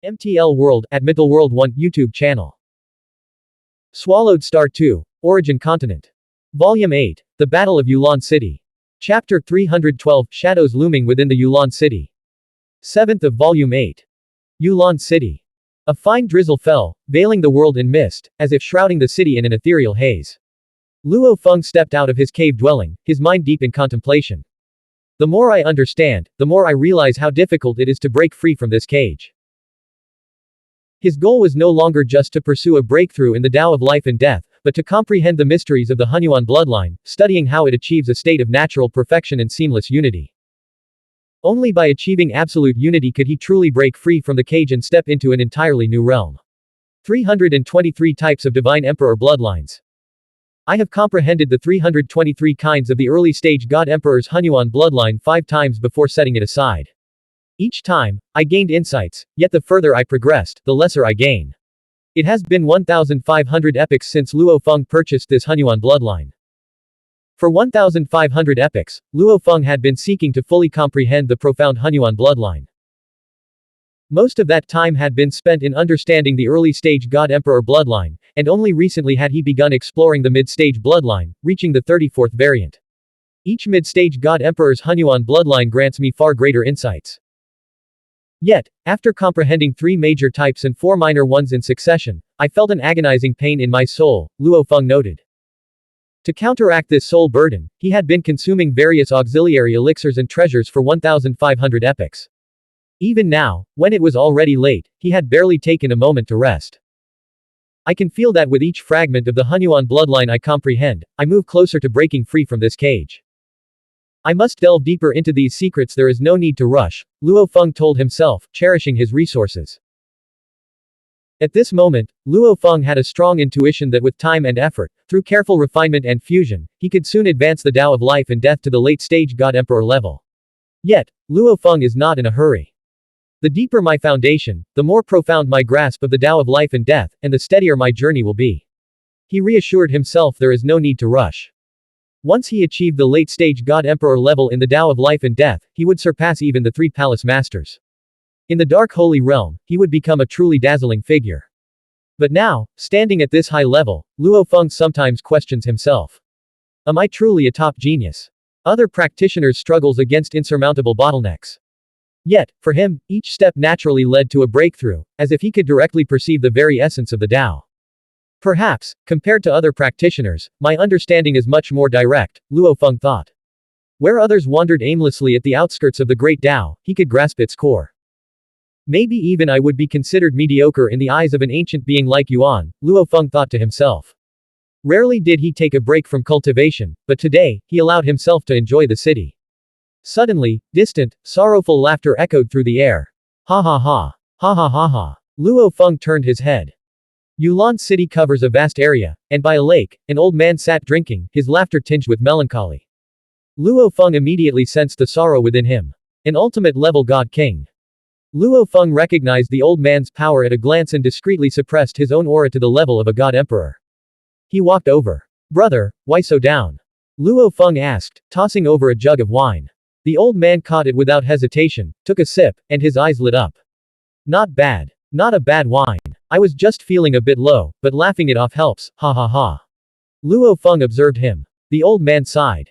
MTL World at Mythal World 1 YouTube channel. Swallowed Star 2, Origin Continent. Volume 8, The Battle of Yulan City. Chapter 312, Shadows Looming Within the Yulan City. 7th of Volume 8. Yulan City. A fine drizzle fell, veiling the world in mist, as if shrouding the city in an ethereal haze. Luo Feng stepped out of his cave dwelling, his mind deep in contemplation. The more I understand, the more I realize how difficult it is to break free from this cage. His goal was no longer just to pursue a breakthrough in the Tao of life and death, but to comprehend the mysteries of the Xuanhuan bloodline, studying how it achieves a state of natural perfection and seamless unity. Only by achieving absolute unity could he truly break free from the cage and step into an entirely new realm. 323 types of Divine Emperor bloodlines. I have comprehended the 323 kinds of the early stage God Emperor's Xuanhuan bloodline 5 times before setting it aside. Each time, I gained insights, yet the further I progressed, the lesser I gain. It has been 1,500 epochs since Luo Feng purchased this Xuanhuan bloodline. For 1,500 epochs, Luo Feng had been seeking to fully comprehend the profound Xuanhuan bloodline. Most of that time had been spent in understanding the early-stage God Emperor bloodline, and only recently had he begun exploring the mid-stage bloodline, reaching the 34th variant. Each mid-stage God Emperor's Xuanhuan bloodline grants me far greater insights. Yet, after comprehending 3 major types and 4 minor ones in succession, I felt an agonizing pain in my soul, Luo Feng noted. To counteract this soul burden, he had been consuming various auxiliary elixirs and treasures for 1,500 epochs. Even now, when it was already late, he had barely taken a moment to rest. I can feel that with each fragment of the Xuanhuan bloodline I comprehend, I move closer to breaking free from this cage. I must delve deeper into these secrets. There is no need to rush, Luo Feng told himself, cherishing his resources. At this moment, Luo Feng had a strong intuition that with time and effort, through careful refinement and fusion, he could soon advance the Tao of life and death to the late-stage God Emperor level. Yet, Luo Feng is not in a hurry. The deeper my foundation, the more profound my grasp of the Tao of life and death, and the steadier my journey will be. He reassured himself there is no need to rush. Once he achieved the late-stage God Emperor level in the Tao of life and death, he would surpass even the 3 palace masters. In the dark holy realm, he would become a truly dazzling figure. But now, standing at this high level, Luo Feng sometimes questions himself. Am I truly a top genius? Other practitioners struggles against insurmountable bottlenecks. Yet, for him, each step naturally led to a breakthrough, as if he could directly perceive the very essence of the Tao. Perhaps, compared to other practitioners, my understanding is much more direct, Luo Feng thought. Where others wandered aimlessly at the outskirts of the great Tao, he could grasp its core. Maybe even I would be considered mediocre in the eyes of an ancient being like Yuan, Luo Feng thought to himself. Rarely did he take a break from cultivation, but today, he allowed himself to enjoy the city. Suddenly, distant, sorrowful laughter echoed through the air. Ha ha ha. Ha ha ha ha. Luo Feng turned his head. Yulan City covers a vast area, and by a lake, an old man sat drinking, his laughter tinged with melancholy. Luo Feng immediately sensed the sorrow within him. An ultimate-level God King. Luo Feng recognized the old man's power at a glance and discreetly suppressed his own aura to the level of a God Emperor. He walked over. Brother, why so down? Luo Feng asked, tossing over a jug of wine. The old man caught it without hesitation, took a sip, and his eyes lit up. Not bad. Not a bad wine. I was just feeling a bit low, but laughing it off helps, ha ha ha. Luo Feng observed him. The old man sighed.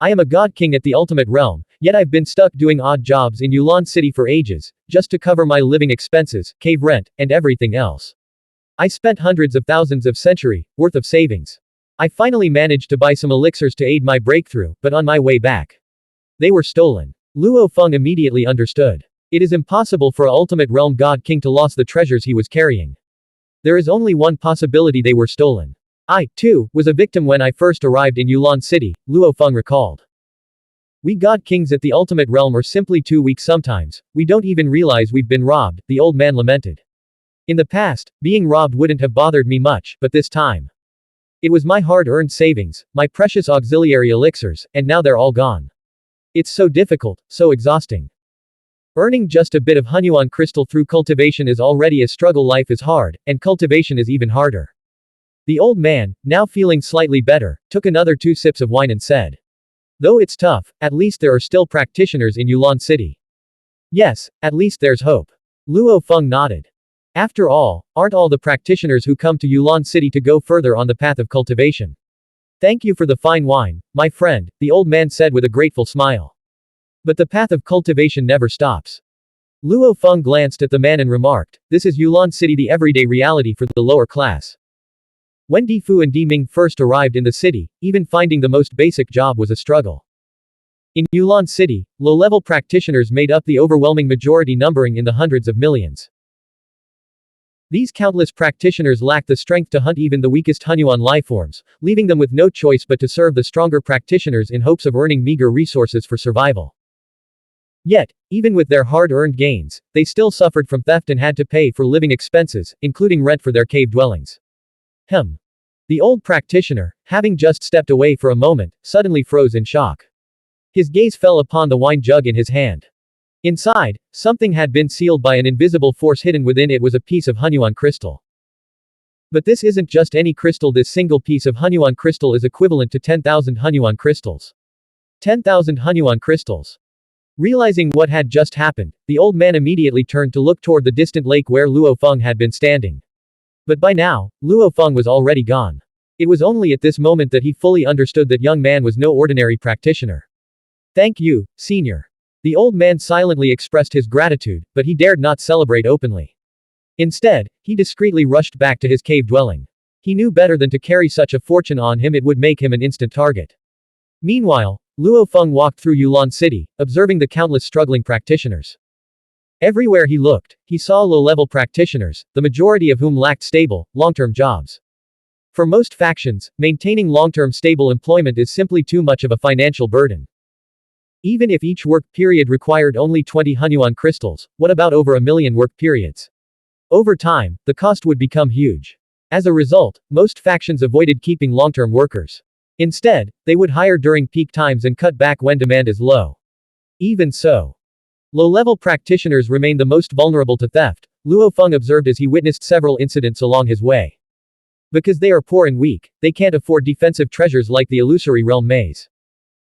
I am a God King at the ultimate realm, yet I've been stuck doing odd jobs in Yulan City for ages, just to cover my living expenses, cave rent, and everything else. I spent hundreds of thousands of century worth of savings. I finally managed to buy some elixirs to aid my breakthrough, but on my way back, they were stolen. Luo Feng immediately understood. It is impossible for a ultimate realm God King to lose the treasures he was carrying. There is only one possibility: they were stolen. I, too, was a victim when I first arrived in Yulan City, Luo Feng recalled. We God Kings at the ultimate realm are simply too weak sometimes, we don't even realize we've been robbed, the old man lamented. In the past, being robbed wouldn't have bothered me much, but this time. It was my hard-earned savings, my precious auxiliary elixirs, and now they're all gone. It's so difficult, so exhausting. Earning just a bit of Xuanhuan crystal through cultivation is already a struggle. Life is hard, and cultivation is even harder. The old man, now feeling slightly better, took another 2 sips of wine and said. Though it's tough, at least there are still practitioners in Yulan City. Yes, at least there's hope. Luo Feng nodded. After all, aren't all the practitioners who come to Yulan City to go further on the path of cultivation? Thank you for the fine wine, my friend, the old man said with a grateful smile. But the path of cultivation never stops. Luo Feng glanced at the man and remarked, this is Yulan City, the everyday reality for the lower class. When Di Fu and Di Ming first arrived in the city, even finding the most basic job was a struggle. In Yulan City, low-level practitioners made up the overwhelming majority, numbering in the hundreds of millions. These countless practitioners lacked the strength to hunt even the weakest Xuanhuan lifeforms, leaving them with no choice but to serve the stronger practitioners in hopes of earning meager resources for survival. Yet, even with their hard-earned gains, they still suffered from theft and had to pay for living expenses, including rent for their cave dwellings. The old practitioner, having just stepped away for a moment, suddenly froze in shock. His gaze fell upon the wine jug in his hand. Inside, something had been sealed by an invisible force. Hidden within it was a piece of Xuanhuan crystal. But this isn't just any crystal. This single piece of Xuanhuan crystal is equivalent to 10,000 Xuanhuan crystals. 10,000 Xuanhuan crystals. Realizing what had just happened, the old man immediately turned to look toward the distant lake where Luo Feng had been standing. But by now, Luo Feng was already gone. It was only at this moment that he fully understood that young man was no ordinary practitioner. Thank you, senior. The old man silently expressed his gratitude, but he dared not celebrate openly. Instead, he discreetly rushed back to his cave dwelling. He knew better than to carry such a fortune on him. It would make him an instant target. Meanwhile, Luo Feng walked through Yulan City, observing the countless struggling practitioners. Everywhere he looked, he saw low-level practitioners, the majority of whom lacked stable, long-term jobs. For most factions, maintaining long-term stable employment is simply too much of a financial burden. Even if each work period required only 20 Xuanhuan crystals, what about over a million work periods? Over time, the cost would become huge. As a result, most factions avoided keeping long-term workers. Instead, they would hire during peak times and cut back when demand is low. Even so, low-level practitioners remain the most vulnerable to theft, Luo Feng observed as he witnessed several incidents along his way. Because they are poor and weak, they can't afford defensive treasures like the illusory realm maze.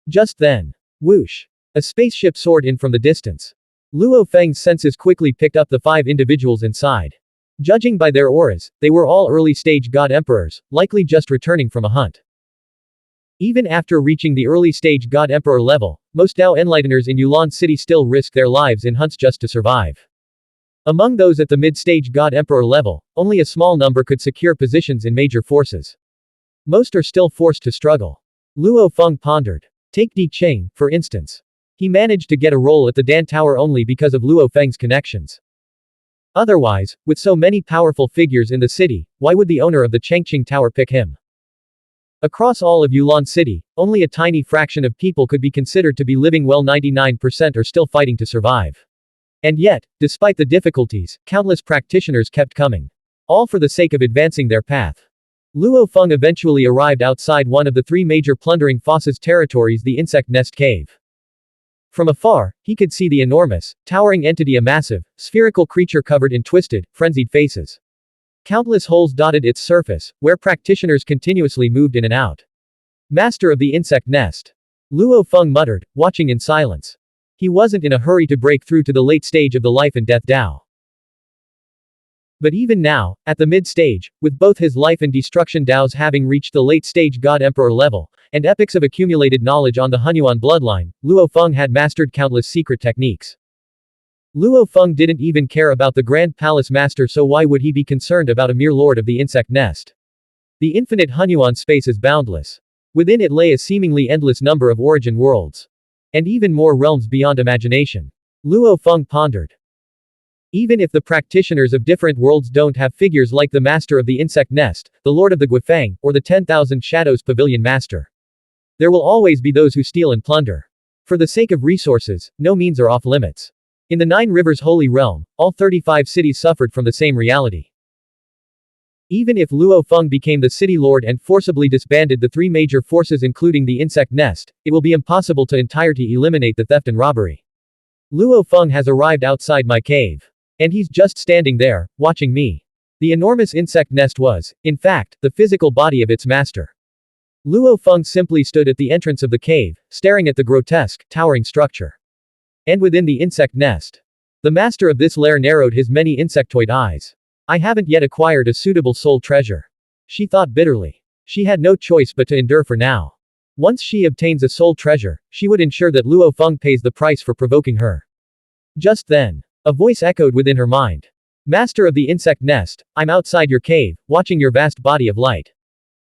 Just then, whoosh! A spaceship soared in from the distance. Luo Feng's senses quickly picked up the 5 individuals inside. Judging by their auras, they were all early-stage god emperors, likely just returning from a hunt. Even after reaching the early-stage god emperor level, most Dao enlighteners in Yulan City still risk their lives in hunts just to survive. Among those at the mid-stage god emperor level, only a small number could secure positions in major forces. Most are still forced to struggle. Luo Feng pondered. Take Di Cheng, for instance. He managed to get a role at the Dan Tower only because of Luo Feng's connections. Otherwise, with so many powerful figures in the city, why would the owner of the Chengqing Tower pick him? Across all of Yulan City, only a tiny fraction of people could be considered to be living well. 99% are still fighting to survive. And yet, despite the difficulties, countless practitioners kept coming. All for the sake of advancing their path. Luo Feng eventually arrived outside one of the 3 major plundering Foss's territories, the Insect Nest Cave. From afar, he could see the enormous, towering entity, a massive, spherical creature covered in twisted, frenzied faces. Countless holes dotted its surface, where practitioners continuously moved in and out. Master of the Insect Nest. Luo Feng muttered, watching in silence. He wasn't in a hurry to break through to the late stage of the life and death Dao. But even now, at the mid-stage, with both his life and destruction Daos having reached the late-stage God Emperor level, and epics of accumulated knowledge on the Xuanhuan bloodline, Luo Feng had mastered countless secret techniques. Luo Feng didn't even care about the Grand Palace Master, so why would he be concerned about a mere lord of the insect nest? The infinite Xuanhuan space is boundless. Within it lay a seemingly endless number of origin worlds. And even more realms beyond imagination. Luo Feng pondered. Even if the practitioners of different worlds don't have figures like the Master of the Insect Nest, the Lord of the Guifang, or the 10,000 Shadows Pavilion Master, there will always be those who steal and plunder. For the sake of resources, no means are off limits. In the 9 Rivers Holy Realm, all 35 cities suffered from the same reality. Even if Luo Feng became the city lord and forcibly disbanded the 3 major forces including the Insect Nest, it will be impossible to entirely eliminate the theft and robbery. Luo Feng has arrived outside my cave. And he's just standing there, watching me. The enormous insect nest was, in fact, the physical body of its master. Luo Feng simply stood at the entrance of the cave, staring at the grotesque, towering structure. And within the insect nest, The master of this lair narrowed his many insectoid eyes. I haven't yet acquired a suitable soul treasure. She thought bitterly. She had no choice but to endure for now. Once she obtains a soul treasure, she would ensure that Luo Feng pays the price for provoking her. Just then, a voice echoed within her mind. Master of the insect nest, I'm outside your cave, watching your vast body of light.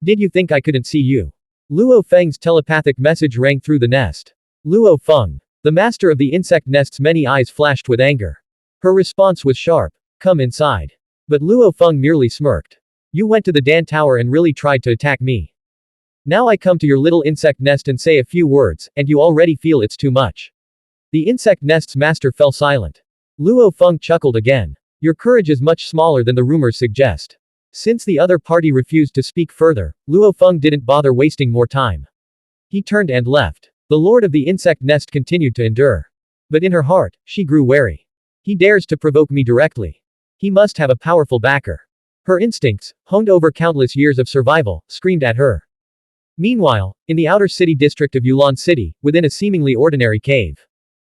Did you think I couldn't see you? Luo Feng's telepathic message rang through the nest. Luo Feng. The master of the insect nest's many eyes flashed with anger. Her response was sharp. Come inside. But Luo Feng merely smirked. You went to the Dan Tower and really tried to attack me. Now I come to your little insect nest and say a few words, and you already feel it's too much. The insect nest's master fell silent. Luo Feng chuckled again. Your courage is much smaller than the rumors suggest. Since the other party refused to speak further, Luo Feng didn't bother wasting more time. He turned and left. The lord of the insect nest continued to endure. But in her heart, she grew wary. He dares to provoke me directly. He must have a powerful backer. Her instincts, honed over countless years of survival, screamed at her. Meanwhile, in the outer city district of Yulan City, within a seemingly ordinary cave.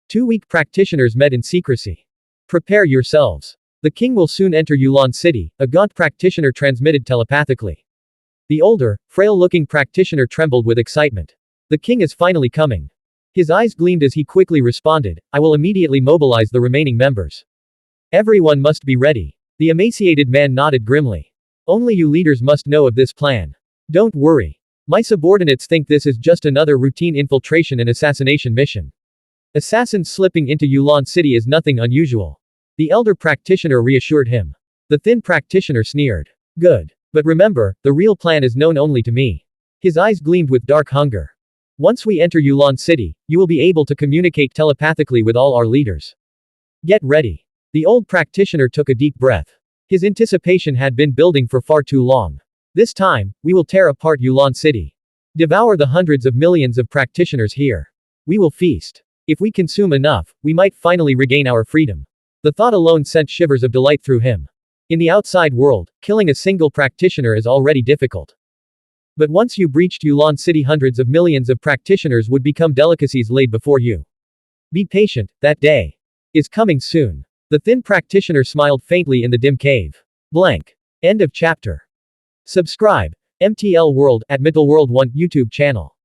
Two weak practitioners met in secrecy. Prepare yourselves. The king will soon enter Yulan City, a gaunt practitioner transmitted telepathically. The older, frail-looking practitioner trembled with excitement. The king is finally coming. His eyes gleamed as he quickly responded, I will immediately mobilize the remaining members. Everyone must be ready. The emaciated man nodded grimly. Only you leaders must know of this plan. Don't worry. My subordinates think this is just another routine infiltration and assassination mission. Assassins slipping into Yulan City is nothing unusual. The elder practitioner reassured him. The thin practitioner sneered. Good. But remember, the real plan is known only to me. His eyes gleamed with dark hunger. Once we enter Yulan City, you will be able to communicate telepathically with all our leaders. Get ready. The old practitioner took a deep breath. His anticipation had been building for far too long. This time, we will tear apart Yulan City. Devour the hundreds of millions of practitioners here. We will feast. If we consume enough, we might finally regain our freedom. The thought alone sent shivers of delight through him. In the outside world, killing a single practitioner is already difficult. But once you breached Yulan City, hundreds of millions of practitioners would become delicacies laid before you. Be patient, that day is coming soon. The thin practitioner smiled faintly in the dim cave. Blank. End of chapter. Subscribe. MTL World at World 1 YouTube channel.